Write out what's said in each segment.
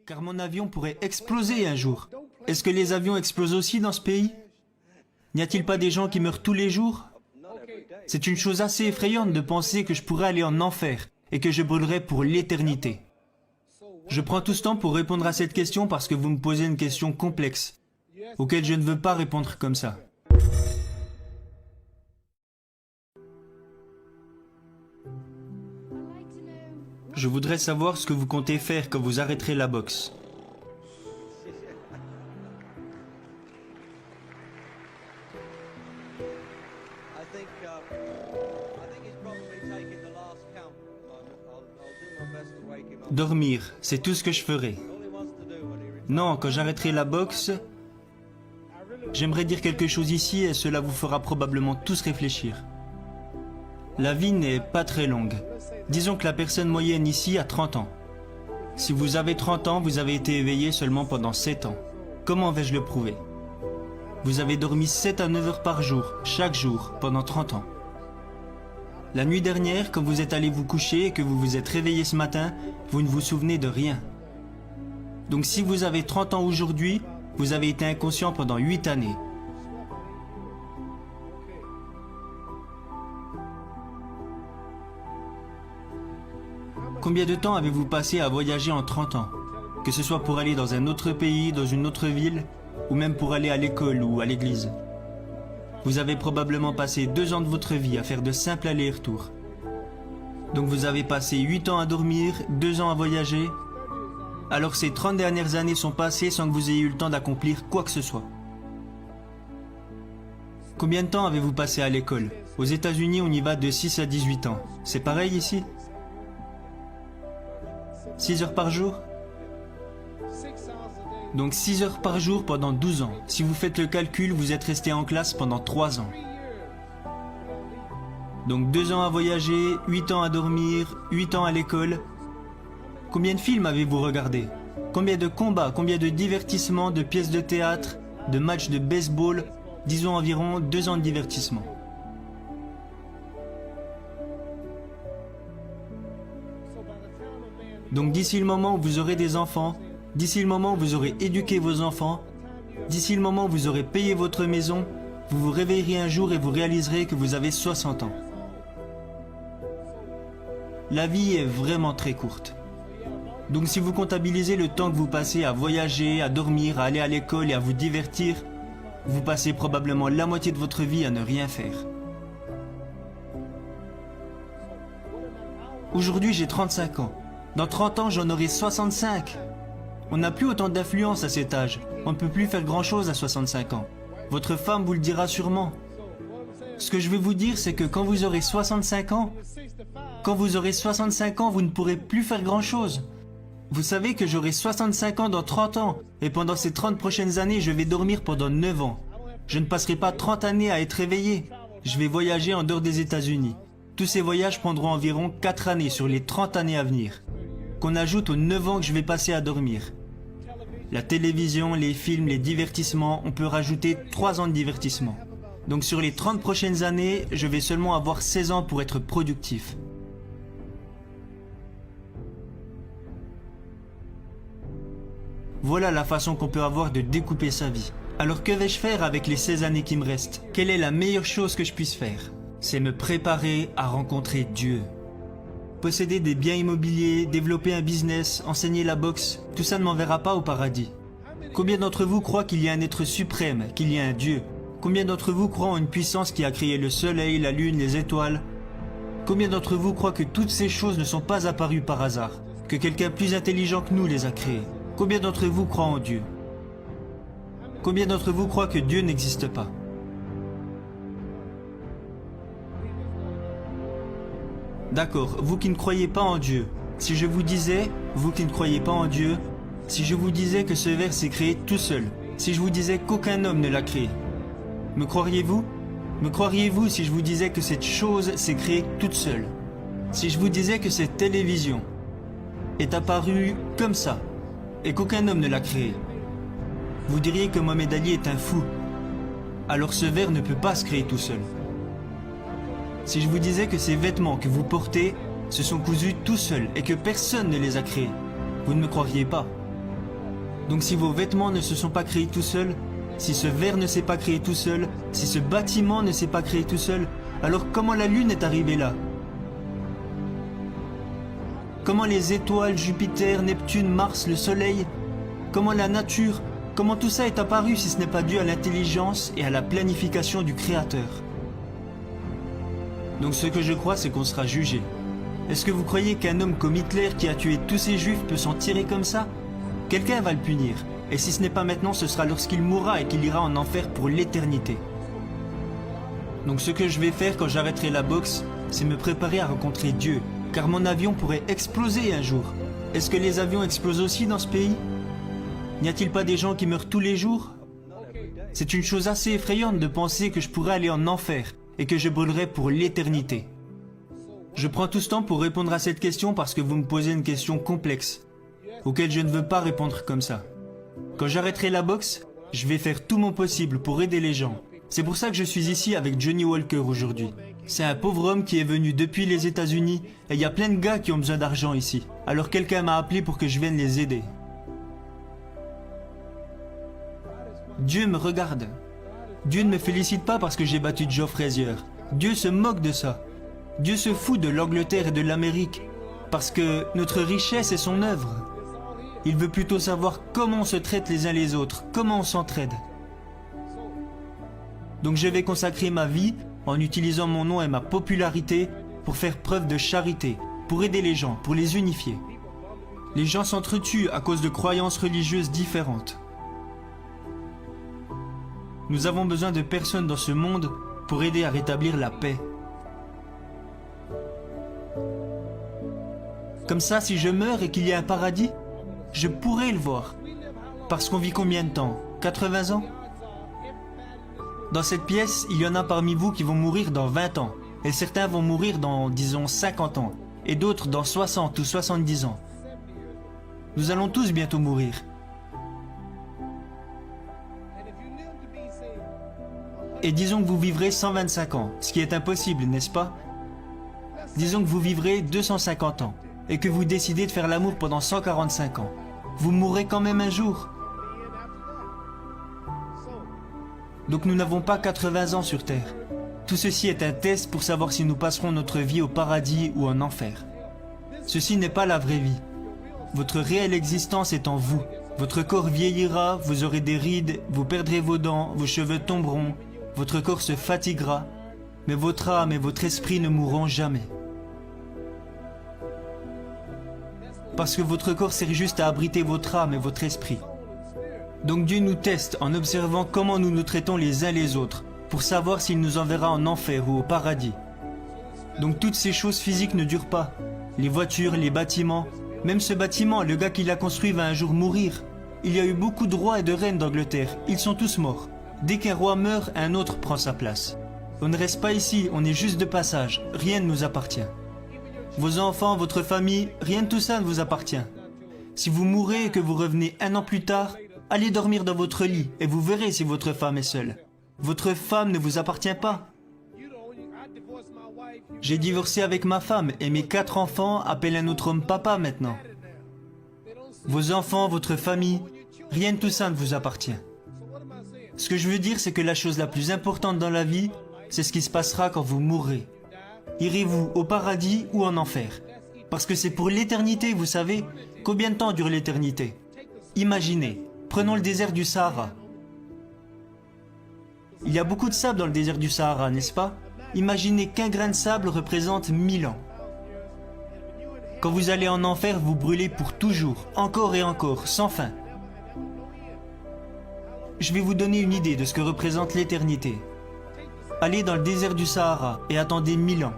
car mon avion pourrait exploser un jour. Est-ce que les avions explosent aussi dans ce pays? N'y a-t-il pas des gens qui meurent tous les jours? C'est une chose assez effrayante de penser que je pourrais aller en enfer et que je brûlerais pour l'éternité. Je prends tout ce temps pour répondre à cette question parce que vous me posez une question complexe, auquel je ne veux pas répondre comme ça. Je voudrais savoir ce que vous comptez faire quand vous arrêterez la boxe. Dormir, c'est tout ce que je ferai. Non, quand j'arrêterai la boxe, j'aimerais dire quelque chose ici et cela vous fera probablement tous réfléchir. La vie n'est pas très longue. Disons que la personne moyenne ici a 30 ans. Si vous avez 30 ans, vous avez été éveillé seulement pendant 7 ans. Comment vais-je le prouver? Vous avez dormi 7 à 9 heures par jour, chaque jour, pendant 30 ans. La nuit dernière, quand vous êtes allé vous coucher et que vous vous êtes réveillé ce matin, vous ne vous souvenez de rien. Donc si vous avez 30 ans aujourd'hui, vous avez été inconscient pendant 8 années. Combien de temps avez-vous passé à voyager en 30 ans? Que ce soit pour aller dans un autre pays, dans une autre ville, ou même pour aller à l'école ou à l'église. Vous avez probablement passé 2 ans de votre vie à faire de simples allers-retours. Donc vous avez passé 8 ans à dormir, 2 ans à voyager. Alors ces 30 dernières années sont passées sans que vous ayez eu le temps d'accomplir quoi que ce soit. Combien de temps avez-vous passé à l'école? Aux États-Unis, on y va de 6 à 18 ans. C'est pareil ici? 6 heures par jour? Donc 6 heures par jour pendant 12 ans. Si vous faites le calcul, vous êtes resté en classe pendant 3 ans. Donc 2 ans à voyager, 8 ans à dormir, 8 ans à l'école. Combien de films avez-vous regardé? Combien de combats, combien de divertissements, de pièces de théâtre, de matchs de baseball? Disons environ 2 ans de divertissement. Donc d'ici le moment où vous aurez des enfants, d'ici le moment où vous aurez éduqué vos enfants, d'ici le moment où vous aurez payé votre maison, vous vous réveillerez un jour et vous réaliserez que vous avez 60 ans. La vie est vraiment très courte. Donc si vous comptabilisez le temps que vous passez à voyager, à dormir, à aller à l'école et à vous divertir, vous passez probablement la moitié de votre vie à ne rien faire. Aujourd'hui, j'ai 35 ans. Dans 30 ans, j'en aurai 65. On n'a plus autant d'influence à cet âge. On ne peut plus faire grand-chose à 65 ans. Votre femme vous le dira sûrement. Ce que je veux vous dire, c'est que quand vous aurez 65 ans, vous ne pourrez plus faire grand-chose. Vous savez que j'aurai 65 ans dans 30 ans, et pendant ces 30 prochaines années, je vais dormir pendant 9 ans. Je ne passerai pas 30 années à être éveillé. Je vais voyager en dehors des États-Unis. Tous ces voyages prendront environ 4 années sur les 30 années à venir, qu'on ajoute aux 9 ans que je vais passer à dormir. La télévision, les films, les divertissements, on peut rajouter 3 ans de divertissement. Donc sur les 30 prochaines années, je vais seulement avoir 16 ans pour être productif. Voilà la façon qu'on peut avoir de découper sa vie. Alors que vais-je faire avec les 16 années qui me restent? Quelle est la meilleure chose que je puisse faire? C'est me préparer à rencontrer Dieu. Posséder des biens immobiliers, développer un business, enseigner la boxe, tout ça ne m'enverra pas au paradis. Combien d'entre vous croient qu'il y a un être suprême, qu'il y a un Dieu? Combien d'entre vous croient en une puissance qui a créé le soleil, la lune, les étoiles? Combien d'entre vous croient que toutes ces choses ne sont pas apparues par hasard, que quelqu'un plus intelligent que nous les a créées? Combien d'entre vous croient en Dieu? Combien d'entre vous croient que Dieu n'existe pas? D'accord, vous qui ne croyez pas en Dieu, si je vous disais, vous qui ne croyez pas en Dieu, si je vous disais que ce verre s'est créé tout seul, si je vous disais qu'aucun homme ne l'a créé, me croiriez-vous? Me croiriez-vous si je vous disais que cette chose s'est créée toute seule? Si je vous disais que cette télévision est apparue comme ça, et qu'aucun homme ne l'a créée, vous diriez que Mohamed Ali est un fou. Alors ce verre ne peut pas se créer tout seul. Si je vous disais que ces vêtements que vous portez se sont cousus tout seuls et que personne ne les a créés, vous ne me croiriez pas. Donc si vos vêtements ne se sont pas créés tout seuls, si ce verre ne s'est pas créé tout seul, si ce bâtiment ne s'est pas créé tout seul, alors comment la Lune est arrivée là? Comment les étoiles, Jupiter, Neptune, Mars, le Soleil, comment la nature, comment tout ça est apparu si ce n'est pas dû à l'intelligence et à la planification du Créateur? Donc ce que je crois, c'est qu'on sera jugé. Est-ce que vous croyez qu'un homme comme Hitler qui a tué tous ces juifs peut s'en tirer comme ça? Quelqu'un va le punir. Et si ce n'est pas maintenant, ce sera lorsqu'il mourra et qu'il ira en enfer pour l'éternité. Donc ce que je vais faire quand j'arrêterai la boxe, c'est me préparer à rencontrer Dieu. Car mon avion pourrait exploser un jour. Est-ce que les avions explosent aussi dans ce pays? N'y a-t-il pas des gens qui meurent tous les jours? C'est une chose assez effrayante de penser que je pourrais aller en enfer et que je brûlerai pour l'éternité. Je prends tout ce temps pour répondre à cette question parce que vous me posez une question complexe, auquel je ne veux pas répondre comme ça. Quand j'arrêterai la boxe, je vais faire tout mon possible pour aider les gens. C'est pour ça que je suis ici avec Johnny Walker aujourd'hui. C'est un pauvre homme qui est venu depuis les États-Unis et il y a plein de gars qui ont besoin d'argent ici. Alors quelqu'un m'a appelé pour que je vienne les aider. Dieu me regarde. Dieu ne me félicite pas parce que j'ai battu Joe Frazier. Dieu se moque de ça. Dieu se fout de l'Angleterre et de l'Amérique parce que notre richesse est son œuvre. Il veut plutôt savoir comment on se traite les uns les autres, comment on s'entraide. Donc je vais consacrer ma vie en utilisant mon nom et ma popularité pour faire preuve de charité, pour aider les gens, pour les unifier. Les gens s'entretuent à cause de croyances religieuses différentes. Nous avons besoin de personnes dans ce monde pour aider à rétablir la paix. Comme ça, si je meurs et qu'il y a un paradis, je pourrais le voir. Parce qu'on vit combien de temps? 80 ans? Dans cette pièce, il y en a parmi vous qui vont mourir dans 20 ans. Et certains vont mourir dans, disons, 50 ans. Et d'autres dans 60 ou 70 ans. Nous allons tous bientôt mourir. Et disons que vous vivrez 125 ans, ce qui est impossible, n'est-ce pas? Disons que vous vivrez 250 ans. Et que vous décidez de faire l'amour pendant 145 ans. Vous mourrez quand même un jour. Donc nous n'avons pas 80 ans sur Terre. Tout ceci est un test pour savoir si nous passerons notre vie au paradis ou en enfer. Ceci n'est pas la vraie vie. Votre réelle existence est en vous. Votre corps vieillira, vous aurez des rides, vous perdrez vos dents, vos cheveux tomberont, votre corps se fatiguera, mais votre âme et votre esprit ne mourront jamais. Parce que votre corps sert juste à abriter votre âme et votre esprit. Donc Dieu nous teste en observant comment nous nous traitons les uns les autres, pour savoir s'il nous enverra en enfer ou au paradis. Donc toutes ces choses physiques ne durent pas. Les voitures, les bâtiments, même ce bâtiment, le gars qui l'a construit va un jour mourir. Il y a eu beaucoup de rois et de reines d'Angleterre, ils sont tous morts. Dès qu'un roi meurt, un autre prend sa place. On ne reste pas ici, on est juste de passage, rien ne nous appartient. Vos enfants, votre famille, rien de tout ça ne vous appartient. Si vous mourrez et que vous revenez un an plus tard, allez dormir dans votre lit et vous verrez si votre femme est seule. Votre femme ne vous appartient pas. J'ai divorcé avec ma femme et mes 4 enfants appellent un autre homme papa maintenant. Vos enfants, votre famille, rien de tout ça ne vous appartient. Ce que je veux dire, c'est que la chose la plus importante dans la vie, c'est ce qui se passera quand vous mourrez. Irez-vous au paradis ou en enfer? Parce que c'est pour l'éternité, vous savez. Combien de temps dure l'éternité? Imaginez, prenons le désert du Sahara. Il y a beaucoup de sable dans le désert du Sahara, n'est-ce pas? Imaginez qu'un grain de sable représente 1000 ans. Quand vous allez en enfer, vous brûlez pour toujours, encore et encore, sans fin. Je vais vous donner une idée de ce que représente l'éternité. Allez dans le désert du Sahara et attendez 1000 ans.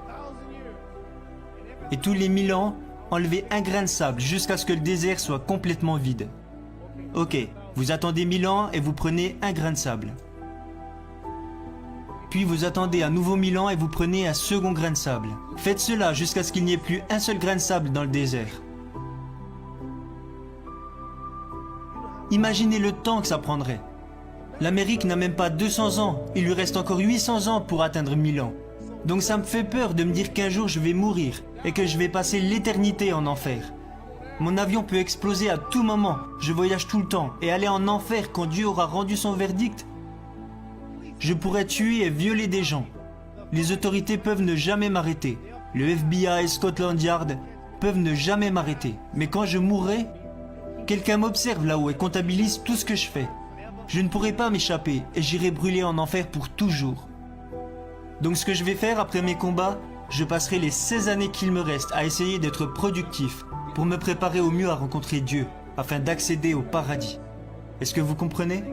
Et tous les 1000 ans, enlevez un grain de sable jusqu'à ce que le désert soit complètement vide. Ok, vous attendez 1000 ans et vous prenez un grain de sable. Puis vous attendez à nouveau 1000 ans et vous prenez un second grain de sable. Faites cela jusqu'à ce qu'il n'y ait plus un seul grain de sable dans le désert. Imaginez le temps que ça prendrait. L'Amérique n'a même pas 200 ans, il lui reste encore 800 ans pour atteindre 1000 ans. Donc ça me fait peur de me dire qu'un jour je vais mourir et que je vais passer l'éternité en enfer. Mon avion peut exploser à tout moment, je voyage tout le temps, et aller en enfer quand Dieu aura rendu son verdict. Je pourrais tuer et violer des gens. Les autorités peuvent ne jamais m'arrêter. Le FBI et Scotland Yard peuvent ne jamais m'arrêter. Mais quand je mourrai, quelqu'un m'observe là-haut et comptabilise tout ce que je fais. Je ne pourrai pas m'échapper et j'irai brûler en enfer pour toujours. Donc ce que je vais faire après mes combats, je passerai les 16 années qu'il me reste à essayer d'être productif pour me préparer au mieux à rencontrer Dieu afin d'accéder au paradis. Est-ce que vous comprenez ?